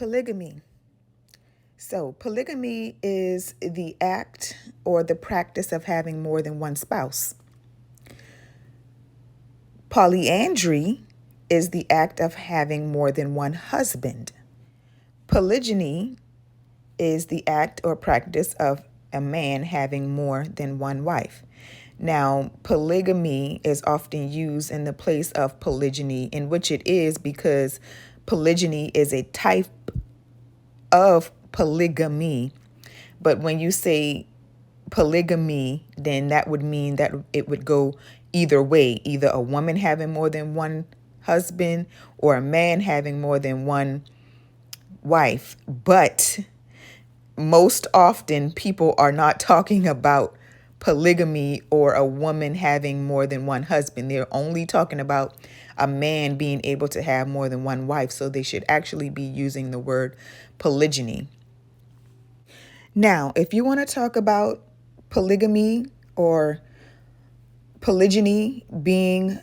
Polygamy. So, polygamy is the act or the practice of having more than one spouse. Polyandry is the act of having more than one husband. Polygyny is the act or practice of a man having more than one wife. Now, polygamy is often used in the place of polygyny, in which it is because polygyny is a type of polygamy. But when you say polygamy, then that would mean that it would go either way, either a woman having more than one husband or a man having more than one wife. But most often people are not talking about polygamy or a woman having more than one husband. They're only talking about a man being able to have more than one wife. So they should actually be using the word polygyny. Now, if you want to talk about polygamy or polygyny being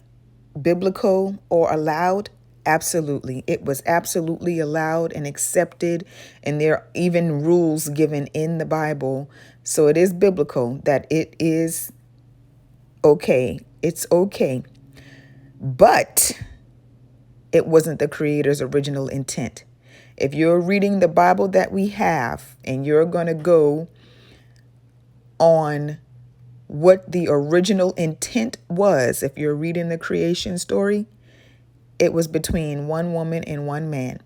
biblical or allowed, absolutely. It was absolutely allowed and accepted, and there are even rules given in the Bible. So it is biblical that it is okay. It's okay. But it wasn't the Creator's original intent. If you're reading the Bible that we have and you're going to go on what the original intent was, if you're reading the creation story, it was between one woman and one man.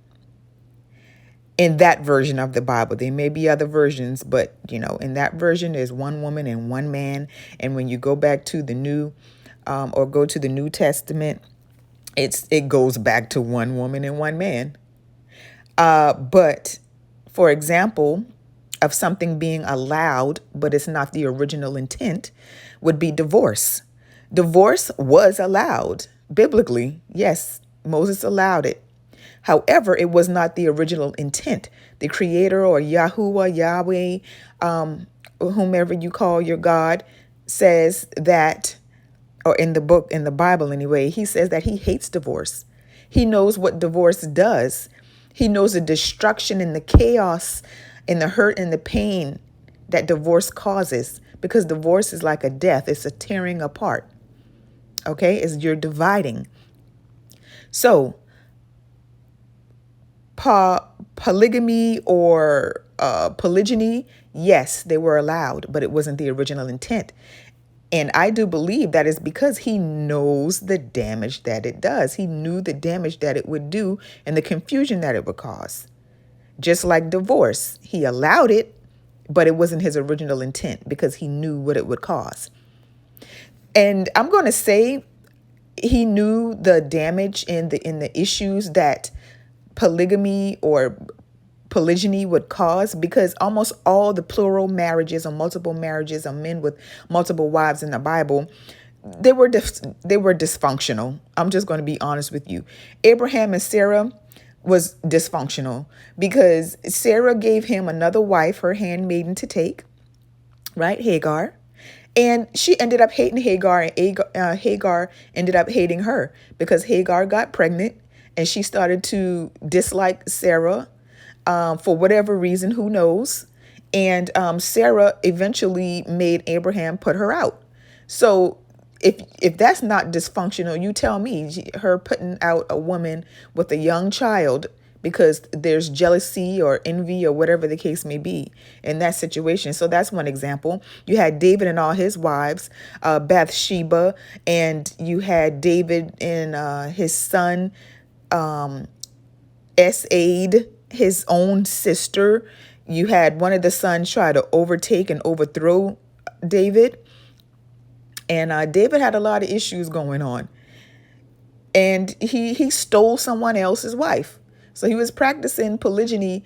In that version of the Bible, there may be other versions, but in that version, there's one woman and one man. And when you go back to the New or go to the New Testament, it goes back to one woman and one man. But for example, of something being allowed, but it's not the original intent, would be divorce. Divorce was allowed biblically. Yes, Moses allowed it. However, it was not the original intent. The Creator or Yahuwah, Yahweh, whomever you call your God, says that, or in the book, in the Bible anyway, he says that he hates divorce. He knows what divorce does. He knows the destruction and the chaos and the hurt and the pain that divorce causes, because divorce is like a death. It's a tearing apart. Okay, you're dividing. So polygamy or polygyny, yes, they were allowed, but it wasn't the original intent. And I do believe that is because he knows the damage that it does. He knew the damage that it would do and the confusion that it would cause. Just like divorce, he allowed it, but it wasn't his original intent because he knew what it would cause. And I'm going to say he knew the damage and the issues that polygamy or polygyny would cause, because almost all the plural marriages or multiple marriages of men with multiple wives in the Bible, they were dysfunctional. I'm just going to be honest with you. Abraham and Sarah was dysfunctional because Sarah gave him another wife, her handmaiden, to take, right? Hagar. And she ended up hating Hagar, and Hagar ended up hating her because Hagar got pregnant and she started to dislike Sarah for whatever reason, who knows. And Sarah eventually made Abraham put her out. So if that's not dysfunctional, you tell me. Her putting out a woman with a young child because there's jealousy or envy or whatever the case may be in that situation. So that's one example. You had David and all his wives, Bathsheba, and you had David and his son, Esade, his own sister. You had one of the sons try to overtake and overthrow David. And David had a lot of issues going on. And he stole someone else's wife. So he was practicing polygyny,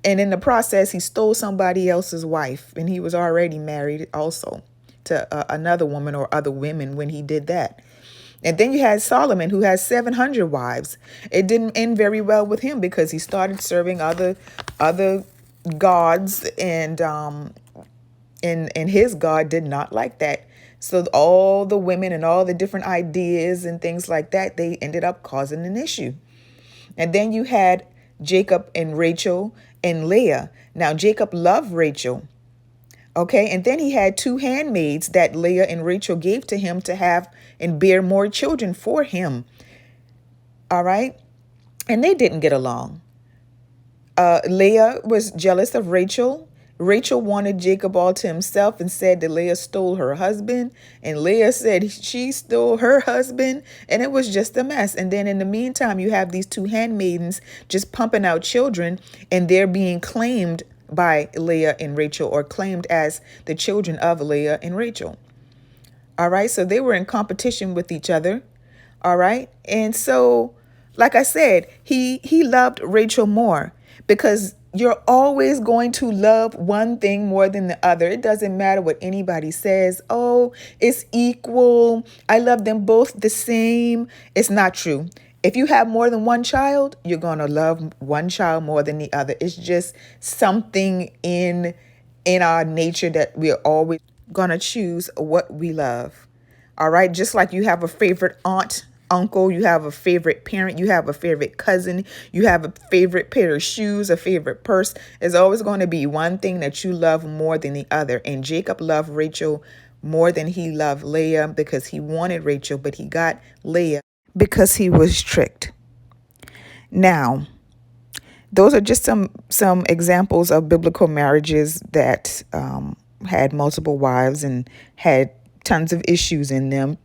and in the process, he stole somebody else's wife. And he was already married also to another woman or other women when he did that. And then you had Solomon, who has 700 wives. It didn't end very well with him because he started serving other gods, and his God did not like that. So all the women and all the different ideas and things like that, they ended up causing an issue. And then you had Jacob and Rachel and Leah. Now, Jacob loved Rachel. Okay, and then he had two handmaids that Leah and Rachel gave to him to have and bear more children for him. All right, and they didn't get along. Leah was jealous of Rachel. Rachel wanted Jacob all to himself and said that Leah stole her husband. And Leah said she stole her husband. And it was just a mess. And then in the meantime, you have these two handmaidens just pumping out children, and they're being claimed by Leah and Rachel, or claimed as the children of Leah and Rachel. All right. So they were in competition with each other. All right. And so, like I said, he loved Rachel more, because you're always going to love one thing more than the other. It doesn't matter what anybody says. Oh, it's equal. I love them both the same. It's not true. If you have more than one child, you're going to love one child more than the other. It's just something in our nature that we're always going to choose what we love. All right. Just like you have a favorite aunt, uncle, you have a favorite parent, you have a favorite cousin, you have a favorite pair of shoes, a favorite purse. There's always going to be one thing that you love more than the other. And Jacob loved Rachel more than he loved Leah, because he wanted Rachel, but he got Leah because he was tricked. Now, those are just some examples of biblical marriages that had multiple wives and had tons of issues in them.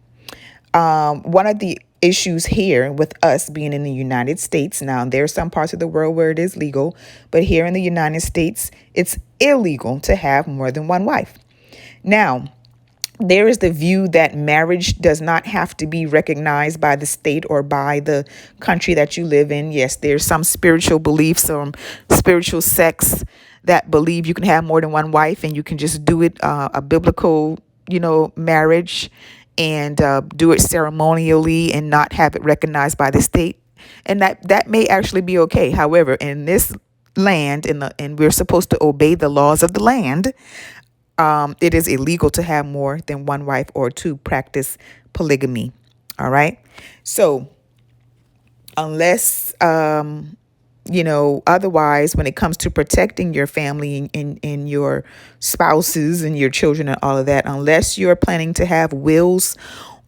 One of the issues here with us being in the United States, now there are some parts of the world where it is legal, but here in the United States, it's illegal to have more than one wife. Now, there is the view that marriage does not have to be recognized by the state or by the country that you live in. Yes, there's some spiritual beliefs or spiritual sects that believe you can have more than one wife, and you can just do it a biblical, marriage, and do it ceremonially and not have it recognized by the state. And that may actually be okay. However, in this land, and we're supposed to obey the laws of the land, it is illegal to have more than one wife or to practice polygamy. All right. So unless, otherwise, when it comes to protecting your family and your spouses and your children and all of that, unless you're planning to have wills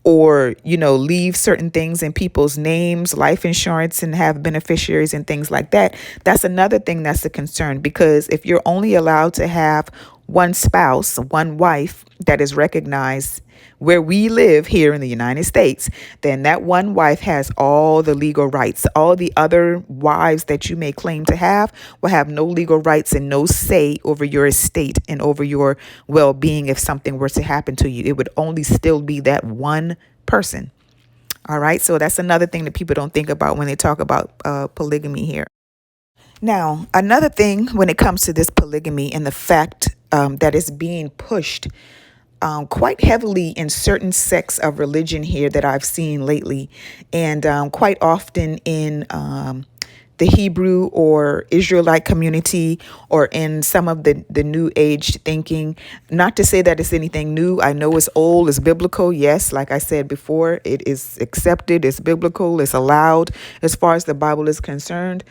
or, leave certain things in people's names, life insurance, and have beneficiaries and things like that, that's another thing that's a concern. Because if you're only allowed to have one spouse, one wife that is recognized where we live here in the United States, then that one wife has all the legal rights. All the other wives that you may claim to have will have no legal rights and no say over your estate and over your well-being if something were to happen to you. It would only still be that one person. All right. So that's another thing that people don't think about when they talk about polygamy here. Now, another thing when it comes to this polygamy and the fact that it's being pushed quite heavily in certain sects of religion here that I've seen lately, and quite often in the Hebrew or Israelite community, or in some of the New Age thinking. Not to say that it's anything new. I know it's old, it's biblical. Yes, like I said before, it is accepted, it's biblical, it's allowed as far as the Bible is concerned.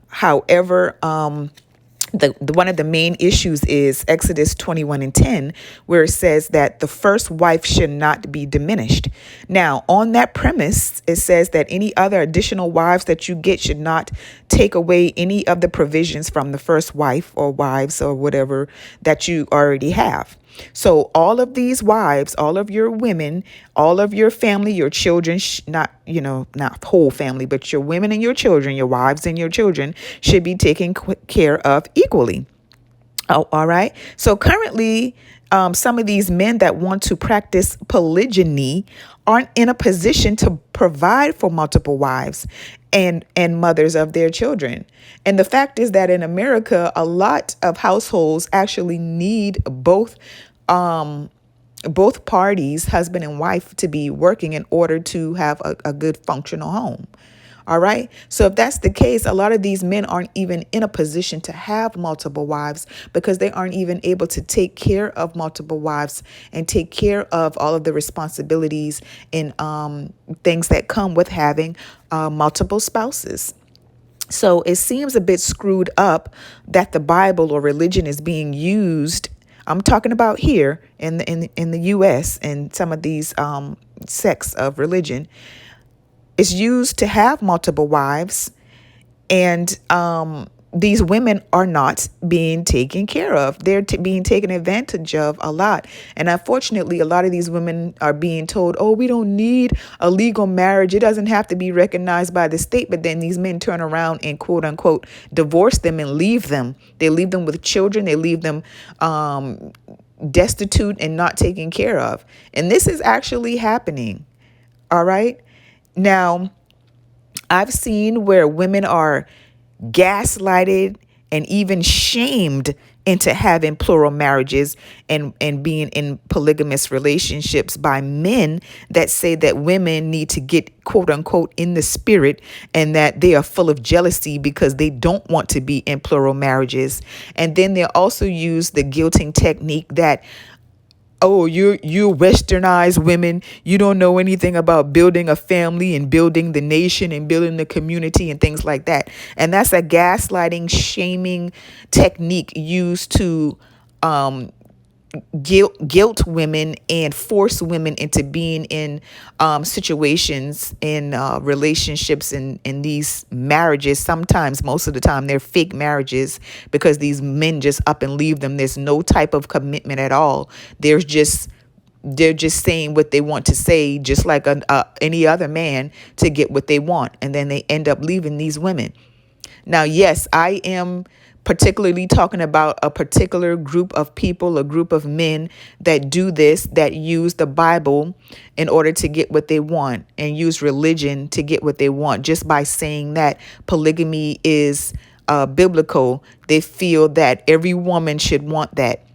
However, the one of the main issues is Exodus 21:10, where it says that the first wife should not be diminished. Now, on that premise, it says that any other additional wives that you get should not take away any of the provisions from the first wife or wives or whatever that you already have. So all of these wives, all of your women, all of your family, your children, not whole family, but your women and your children, your wives and your children should be taken care of equally. Oh, all right. So currently, some of these men that want to practice polygyny aren't in a position to provide for multiple wives and mothers of their children. And the fact is that in America, a lot of households actually need both parties, husband and wife, to be working in order to have a good functional home. All right. So if that's the case, a lot of these men aren't even in a position to have multiple wives because they aren't even able to take care of multiple wives and take care of all of the responsibilities and things that come with having multiple spouses. So it seems a bit screwed up that the Bible or religion is being used. I'm talking about here in the U.S. and some of these sects of religion is used to have multiple wives, and these women are not being taken care of. They're being taken advantage of a lot. And unfortunately, a lot of these women are being told, oh, we don't need a legal marriage. It doesn't have to be recognized by the state. But then these men turn around and quote unquote divorce them and leave them. They leave them with children. They leave them destitute and not taken care of. And this is actually happening. All right. Now, I've seen where women are gaslighted and even shamed into having plural marriages and being in polygamous relationships by men that say that women need to get quote unquote in the spirit and that they are full of jealousy because they don't want to be in plural marriages. And then they also use the guilting technique that, oh, you westernized women, you don't know anything about building a family and building the nation and building the community and things like that. And that's a gaslighting, shaming technique used to guilt women and force women into being in situations, in relationships, in these marriages. Sometimes, most of the time, they're fake marriages because these men just up and leave them. There's no type of commitment at all. They're just saying what they want to say, just like any other man, to get what they want, and then they end up leaving these women. Now, yes, I am particularly talking about a particular group of people, a group of men that do this, that use the Bible in order to get what they want and use religion to get what they want. Just by saying that polygamy is biblical, they feel that every woman should want that.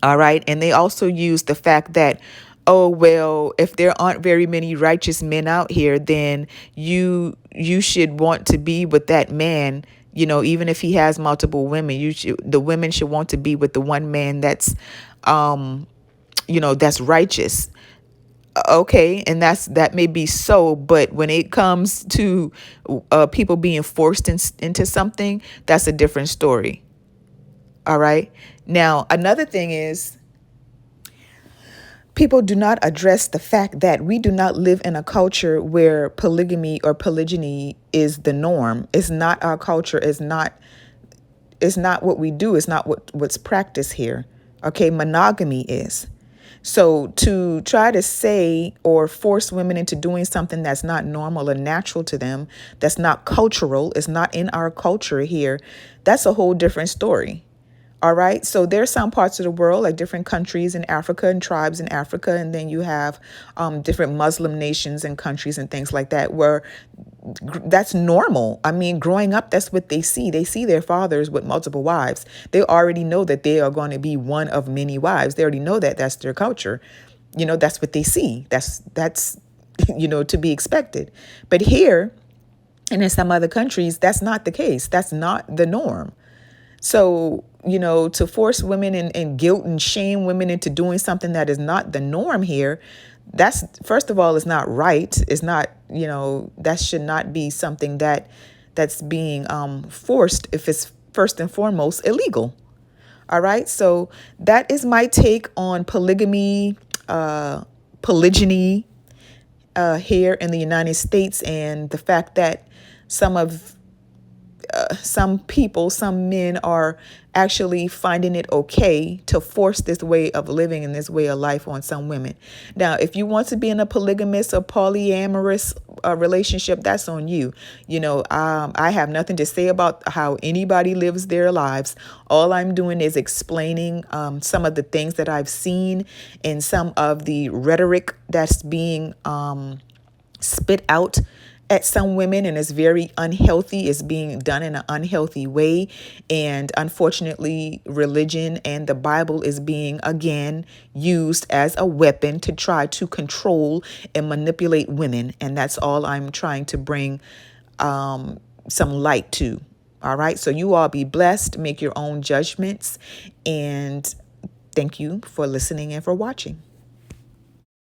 All right. And they also use the fact that, oh, well, if there aren't very many righteous men out here, then you should want to be with that man. You know, even if he has multiple women, the women should want to be with the one man that's, that's righteous. Okay, and that may be so, but when it comes to people being forced into something, that's a different story. All right. Now, another thing is, people do not address the fact that we do not live in a culture where polygamy or polygyny is the norm. It's not our culture. It's not what we do. It's not what's practiced here. Okay, monogamy is. So to try to say or force women into doing something that's not normal or natural to them, that's not cultural, is not in our culture here, that's a whole different story. All right. So there's some parts of the world, like different countries in Africa and tribes in Africa. And then you have different Muslim nations and countries and things like that, where that's normal. I mean, growing up, that's what they see. They see their fathers with multiple wives. They already know that they are going to be one of many wives. They already know that that's their culture. You know, that's what they see. That's to be expected. But here and in some other countries, that's not the case. That's not the norm. So, to force women and guilt and shame women into doing something that is not the norm here, that's, first of all, is not right. It's not, that should not be something that's being forced if it's first and foremost illegal. All right. So that is my take on polygamy, polygyny here in the United States, and the fact that some people, some men are actually finding it okay to force this way of living and this way of life on some women. Now, if you want to be in a polygamous or polyamorous relationship, that's on you. I have nothing to say about how anybody lives their lives. All I'm doing is explaining some of the things that I've seen and some of the rhetoric that's being spit out at some women, and it's very unhealthy. It's being done in an unhealthy way. And unfortunately, religion and the Bible is being, again, used as a weapon to try to control and manipulate women. And that's all I'm trying to bring some light to. All right. So you all be blessed, make your own judgments, and thank you for listening and for watching.